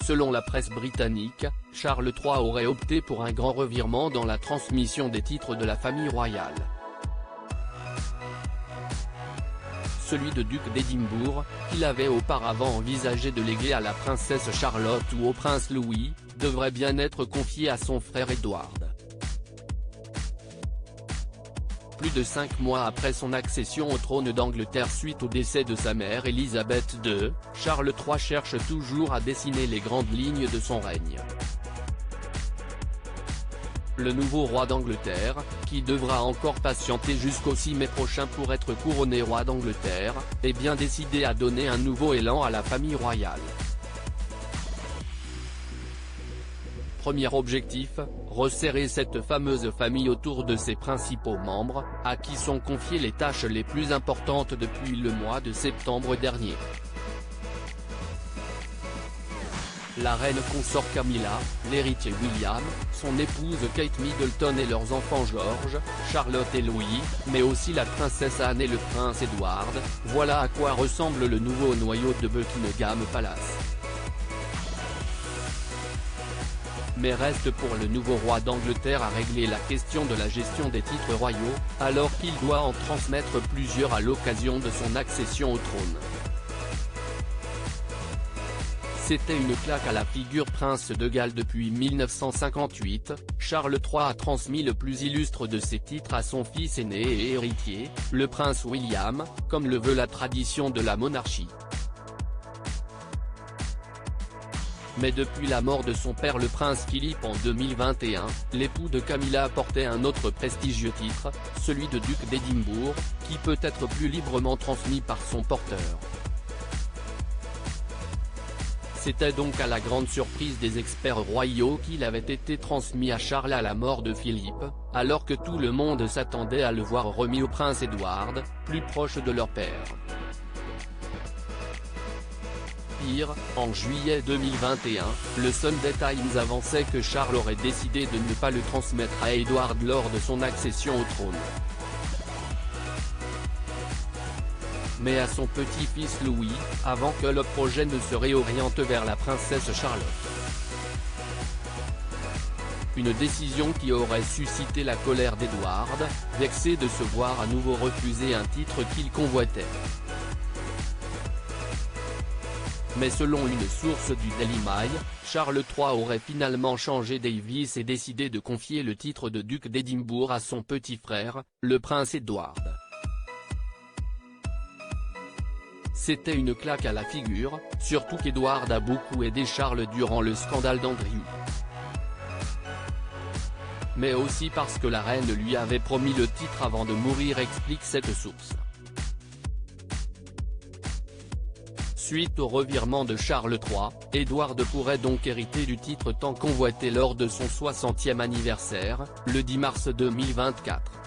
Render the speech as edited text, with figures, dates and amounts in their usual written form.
Selon la presse britannique, Charles III aurait opté pour un grand revirement dans la transmission des titres de la famille royale. Celui de duc d'Édimbourg, qu'il avait auparavant envisagé de léguer à la princesse Charlotte ou au prince Louis, devrait bien être confié à son frère Édouard. Plus de 5 mois après son accession au trône d'Angleterre suite au décès de sa mère Élisabeth II, Charles III cherche toujours à dessiner les grandes lignes de son règne. Le nouveau roi d'Angleterre, qui devra encore patienter jusqu'au 6 mai prochain pour être couronné roi d'Angleterre, est bien décidé à donner un nouveau élan à la famille royale. Premier objectif, resserrer cette fameuse famille autour de ses principaux membres, à qui sont confiées les tâches les plus importantes depuis le mois de septembre dernier. La reine consort Camilla, l'héritier William, son épouse Kate Middleton et leurs enfants George, Charlotte et Louis, mais aussi la princesse Anne et le prince Edward, voilà à quoi ressemble le nouveau noyau de Buckingham Palace. Mais reste pour le nouveau roi d'Angleterre à régler la question de la gestion des titres royaux, alors qu'il doit en transmettre plusieurs à l'occasion de son accession au trône. C'était une claque à la figure prince de Galles. Depuis 1958, Charles III a transmis le plus illustre de ses titres à son fils aîné et héritier, le prince William, comme le veut la tradition de la monarchie. Mais depuis la mort de son père le prince Philippe en 2021, l'époux de Camilla a porté un autre prestigieux titre, celui de duc d'Édimbourg, qui peut être plus librement transmis par son porteur. C'était donc à la grande surprise des experts royaux qu'il avait été transmis à Charles à la mort de Philippe, alors que tout le monde s'attendait à le voir remis au prince Édouard, plus proche de leur père. Pire, en juillet 2021, le Sunday Times avançait que Charles aurait décidé de ne pas le transmettre à Édouard lors de son accession au trône, mais à son petit-fils Louis, avant que le projet ne se réoriente vers la princesse Charlotte. Une décision qui aurait suscité la colère d'Édouard, vexé de se voir à nouveau refuser un titre qu'il convoitait. Mais selon une source du Daily Mail, Charles III aurait finalement changé d'avis et décidé de confier le titre de duc d'Édimbourg à son petit frère, le prince Édouard. C'était une claque à la figure, surtout qu'Édouard a beaucoup aidé Charles durant le scandale d'Andrew. Mais aussi parce que la reine lui avait promis le titre avant de mourir, explique cette source. Suite au revirement de Charles III, Édouard pourrait donc hériter du titre tant convoité lors de son 60e anniversaire, le 10 mars 2024.